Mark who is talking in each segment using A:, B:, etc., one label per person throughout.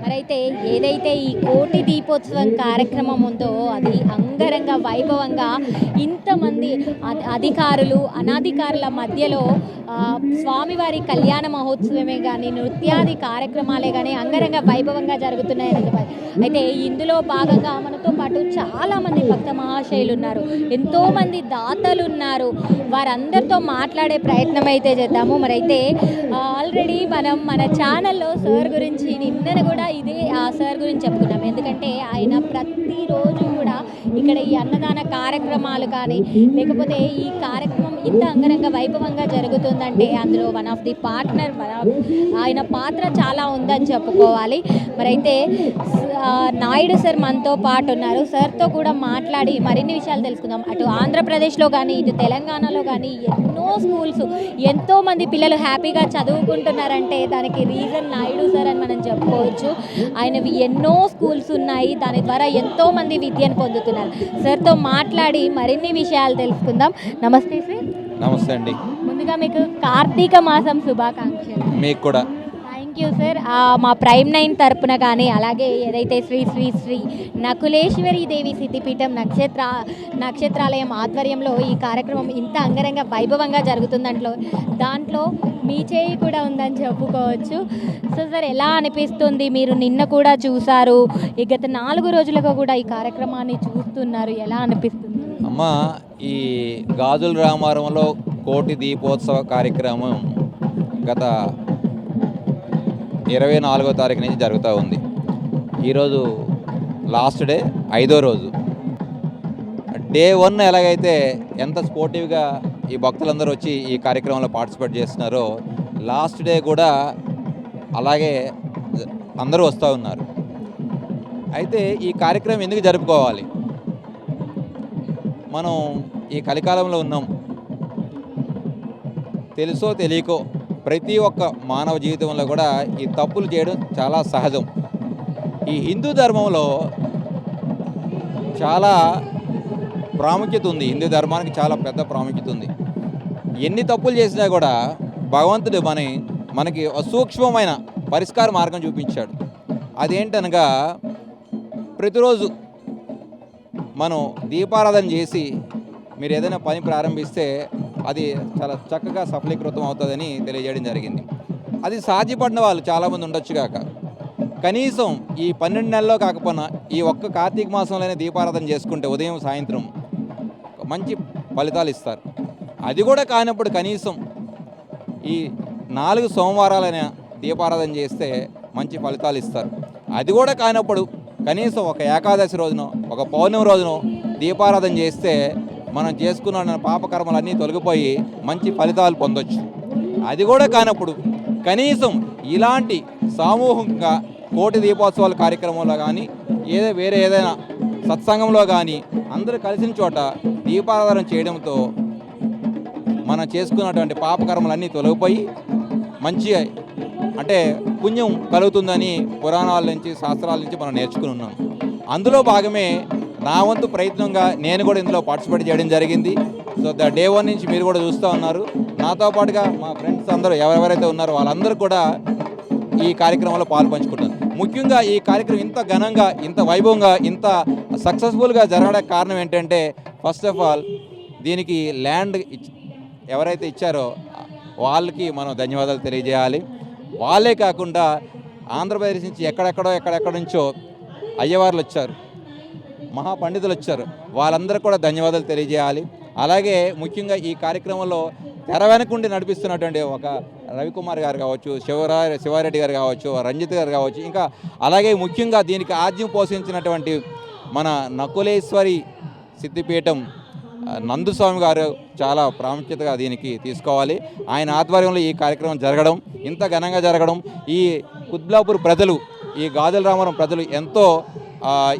A: మరైతే ఏదైతే ఈ కోటి దీపోత్సవం కార్యక్రమం ఉందో అది అంగరంగ వైభవంగా ఇంతమంది అధికారులు అనధికారుల మధ్యలో స్వామివారి కళ్యాణ మహోత్సవమే కానీ నృత్యాది కార్యక్రమాలే కానీ అంగరంగ వైభవంగా జరుగుతున్నాయి. అయితే ఇందులో భాగంగా మనతో పాటు చాలామంది భక్త మహాశయులు ఉన్నారు, ఎంతోమంది దాతలు ఉన్నారు. వారందరితో మాట్లాడే ప్రయత్నం అయితే చేద్దాము. మరైతే ఆల్రెడీ మనం మన ఛానల్లో సార్ గురించి నిన్న కూడా ఇదే ఆ సార్ గురించి చెప్పుకున్నాం. ఎందుకంటే ఆయన ప్రతిరోజు కూడా ఇక్కడ ఈ అన్నదాన కార్యక్రమాలు కానీ లేకపోతే ఈ కార్యక్రమం ఇంత అంగరంగ వైభవంగా జరుగుతుందంటే అందులో వన్ ఆఫ్ ది పార్ట్నర్, ఆయన పాత్ర చాలా ఉందని చెప్పుకోవాలి. మరైతే నాయుడు సార్ మనతో పాటు ఉన్నారు. సార్తో కూడా మాట్లాడి మరిన్ని విషయాలు తెలుసుకుందాం. అటు ఆంధ్రప్రదేశ్లో కానీ ఇటు తెలంగాణలో కానీ ఎన్నో స్కూల్స్, ఎంతోమంది పిల్లలు హ్యాపీగా చదువుకుంటున్నారంటే దానికి రీజన్ నాయుడు సార్ అని మనం చెప్పుకోవచ్చు. ఆయనవి ఎన్నో స్కూల్స్ ఉన్నాయి, దాని ద్వారా ఎంతోమంది విద్యను పొందుతున్నారు. సార్తో మాట్లాడి మరిన్ని విషయాలు తెలుసుకుందాం. నమస్తే సార్.
B: నమస్తే అండి.
A: ముందుగా మీకు కార్తీక మాసం శుభాకాంక్షలు.
B: మీకు కూడా.
A: Thank you sir. మా ప్రైమ్ 9 తరపున కానీ అలాగే ఏదైతే శ్రీ శ్రీ శ్రీ నకులేశ్వరి దేవి సిద్ధిపీఠం నక్షత్రాలయం ఆధ్వర్యంలో ఈ కార్యక్రమం ఇంత అంగరంగ వైభవంగా దాంట్లో మీ చేయి కూడా ఉందని చెప్పుకోవచ్చు. సో సార్, ఎలా అనిపిస్తుంది? మీరు నిన్న కూడా చూసారు, ఈ గత 4 రోజులుగా కూడా ఈ కార్యక్రమాన్ని చూస్తున్నారు, ఎలా అనిపిస్తుంది?
B: అమ్మ, ఈ గాజుల రామారంలో కోటి దీపోత్సవ కార్యక్రమం గత 24వ తారీఖు నుంచి జరుగుతూ ఉంది. ఈరోజు లాస్ట్ డే, 5వ రోజు. డే 1 ఎలాగైతే ఎంత స్పోర్టివ్గా ఈ భక్తులందరూ వచ్చి ఈ కార్యక్రమంలో పార్టిసిపేట్ చేస్తున్నారో, లాస్ట్ డే కూడా అలాగే అందరూ వస్తూ ఉన్నారు. అయితే ఈ కార్యక్రమం ఎందుకు జరుపుకోవాలి? మనం ఈ కలికాలంలో ఉన్నాం. తెలుసో తెలియకో ప్రతి ఒక్క మానవ జీవితంలో కూడా ఈ తప్పులు చేయడం చాలా సహజం. ఈ హిందూ ధర్మంలో చాలా ప్రాముఖ్యత ఉంది. హిందూ ధర్మానికి చాలా పెద్ద ప్రాముఖ్యత ఉంది. ఎన్ని తప్పులు చేసినా కూడా భగవంతుడు మనకి సూక్ష్మమైన పరిష్కార మార్గం చూపించాడు. అదేంటనగా, ప్రతిరోజు మనం దీపారాధన చేసి మీరు ఏదైనా పని ప్రారంభిస్తే అది చాలా చక్కగా సఫలీకృతం అవుతుందని తెలియజేయడం జరిగింది. అది సాధ్యపడిన వాళ్ళు చాలామంది ఉండొచ్చు కాక, కనీసం ఈ 12 నెలల్లో కాకపోయినా ఈ ఒక్క కార్తీక మాసంలోనే దీపారాధన చేసుకుంటే ఉదయం సాయంత్రం మంచి ఫలితాలు ఇస్తారు. అది కూడా కానప్పుడు కనీసం ఈ 4 సోమవారాలైనా దీపారాధన చేస్తే మంచి ఫలితాలు ఇస్తారు. అది కూడా కానప్పుడు కనీసం ఒక ఏకాదశి రోజునో ఒక పౌర్ణమి రోజునో దీపారాధన చేస్తే మనం చేసుకున్న పాపకర్మలన్నీ తొలగిపోయి మంచి ఫలితాలు పొందొచ్చు. అది కూడా కానప్పుడు కనీసం ఇలాంటి సామూహికంగా కోటి దీపోత్సవాల కార్యక్రమంలో కానీ వేరే ఏదైనా సత్సంగంలో కానీ అందరూ కలిసిన చోట దీపారాధన చేయడంతో మనం చేసుకున్నటువంటి పాపకర్మలన్నీ తొలగిపోయి మంచి పుణ్యం కలుగుతుందని పురాణాల నుంచి శాస్త్రాల నుంచి మనం నేర్చుకుని ఉన్నాం. అందులో భాగమే నా వంతు ప్రయత్నంగా నేను కూడా ఇందులో పార్టిసిపేట్ చేయడం జరిగింది. సో డే 1 నుంచి మీరు కూడా చూస్తూ ఉన్నారు. నాతో పాటుగా మా ఫ్రెండ్స్ అందరూ ఎవరెవరైతే ఉన్నారో వాళ్ళందరూ కూడా ఈ కార్యక్రమంలో పాల్పంచుకుంటున్నారు. ముఖ్యంగా ఈ కార్యక్రమం ఇంత ఘనంగా, ఇంత వైభవంగా, ఇంత సక్సెస్ఫుల్గా జరగడానికి కారణం ఏంటంటే, ఫస్ట్ ఆఫ్ ఆల్ దీనికి ల్యాండ్ ఎవరైతే ఇచ్చారో వాళ్ళకి మనం ధన్యవాదాలు తెలియజేయాలి. వాళ్ళే కాకుండా ఆంధ్రప్రదేశ్ నుంచి ఎక్కడెక్కడ నుంచో అయ్యవార్లు వచ్చారు, మహాపండితులు వచ్చారు, వాళ్ళందరూ కూడా ధన్యవాదాలు తెలియజేయాలి. అలాగే ముఖ్యంగా ఈ కార్యక్రమంలో తెర వెనకుండి నడిపిస్తున్నటువంటి ఒక రవికుమార్ గారు కావచ్చు, శివారెడ్డి గారు కావచ్చు, రంజిత్ గారు కావచ్చు, ఇంకా అలాగే ముఖ్యంగా దీనికి ఆద్యం పోషించినటువంటి మన నకులేశ్వరి సిద్ధిపీఠం నందుస్వామి గారు చాలా ప్రాముఖ్యతగా దీనికి తీసుకోవాలి. ఆయన ఆధ్వర్యంలో ఈ కార్యక్రమం జరగడం, ఇంత ఘనంగా జరగడం, ఈ కుత్బులాపూర్ ప్రజలు, ఈ గాజుల రామారం ప్రజలు ఎంతో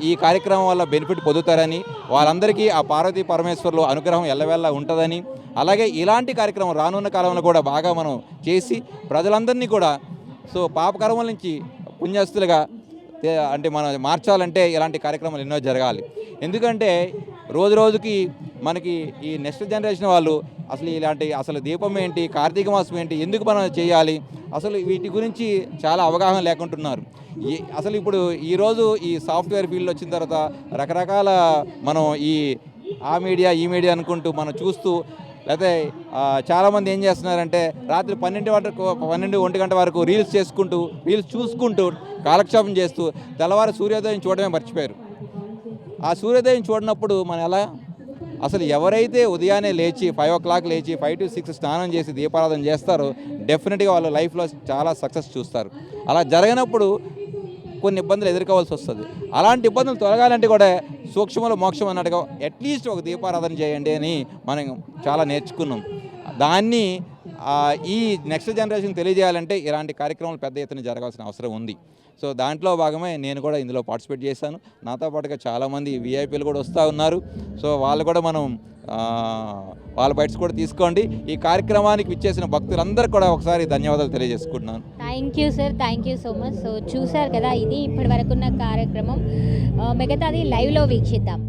B: ఈ కార్యక్రమం వల్ల బెనిఫిట్ పొందుతారని, వాళ్ళందరికీ ఆ పార్వతీ పరమేశ్వరులు అనుగ్రహం ఎల్లవేళ ఉంటుందని, అలాగే ఇలాంటి కార్యక్రమం రానున్న కాలంలో కూడా బాగా మనం చేసి ప్రజలందరినీ కూడా పాపకర్మల నుంచి పుణ్యస్తులుగా మనం మార్చాలంటే ఇలాంటి కార్యక్రమాలు ఎన్నో జరగాలి. ఎందుకంటే రోజు రోజుకి మనకి ఈ నెక్స్ట్ జనరేషన్ వాళ్ళు అసలు దీపం ఏంటి, కార్తీక మాసం ఏంటి, ఎందుకు మనం చేయాలి, అసలు వీటి గురించి చాలా అవగాహన లేకుంటున్నారు. అసలు ఇప్పుడు ఈరోజు ఈ సాఫ్ట్వేర్ ఫీల్డ్ వచ్చిన తర్వాత రకరకాల మనం ఆ మీడియా ఈ మీడియా అనుకుంటూ మనం చూస్తూ, లేకపోతే చాలామంది ఏం చేస్తున్నారంటే రాత్రి 12 గంట వరకు రీల్స్ చూసుకుంటూ కాలక్షేపం చేస్తూ తెల్లవారు సూర్యోదయం చూడడమే మర్చిపోయారు. ఆ సూర్యోదయం చూడనప్పుడు మనం ఎలా, అసలు ఎవరైతే ఉదయాన్నే లేచి 5 o'clock లేచి 5 to 6 స్నానం చేసి దీపారాధన చేస్తారో డెఫినెట్గా వాళ్ళ లైఫ్లో చాలా సక్సెస్ చూస్తారు. అలా జరగనప్పుడు కొన్ని ఇబ్బందులు ఎదుర్కోవాల్సి వస్తుంది. అలాంటి ఇబ్బందులు తొలగాలంటే కూడా సూక్ష్మలో మోక్షం అన్నట్టుగా అట్లీస్ట్ ఒక దీపారాధన చేయండి అని మనం చాలా నేర్చుకున్నాం. దాన్ని ఈ నెక్స్ట్ జనరేషన్ తెలియజేయాలంటే ఇలాంటి కార్యక్రమాలు పెద్ద ఎత్తున జరగాల్సిన అవసరం ఉంది. సో దాంట్లో భాగమే నేను కూడా ఇందులో పార్టిసిపేట్ చేశాను. నాతో పాటుగా చాలామంది విఐపీలు కూడా వస్తూ ఉన్నారు. సో వాళ్ళు కూడా మనం వాళ్ళ బైట్స్ కూడా తీసుకోండి. ఈ కార్యక్రమానికి విచ్చేసిన భక్తులందరికీ కూడా ఒకసారి ధన్యవాదాలు తెలియజేసుకుంటున్నాను.
A: Thank you sir, thank you so much. So చూశారు కదా, ఇది ఇప్పటి వరకున్న కార్యక్రమం. మిగతాది లైవ్లో వీక్షిద్దాం.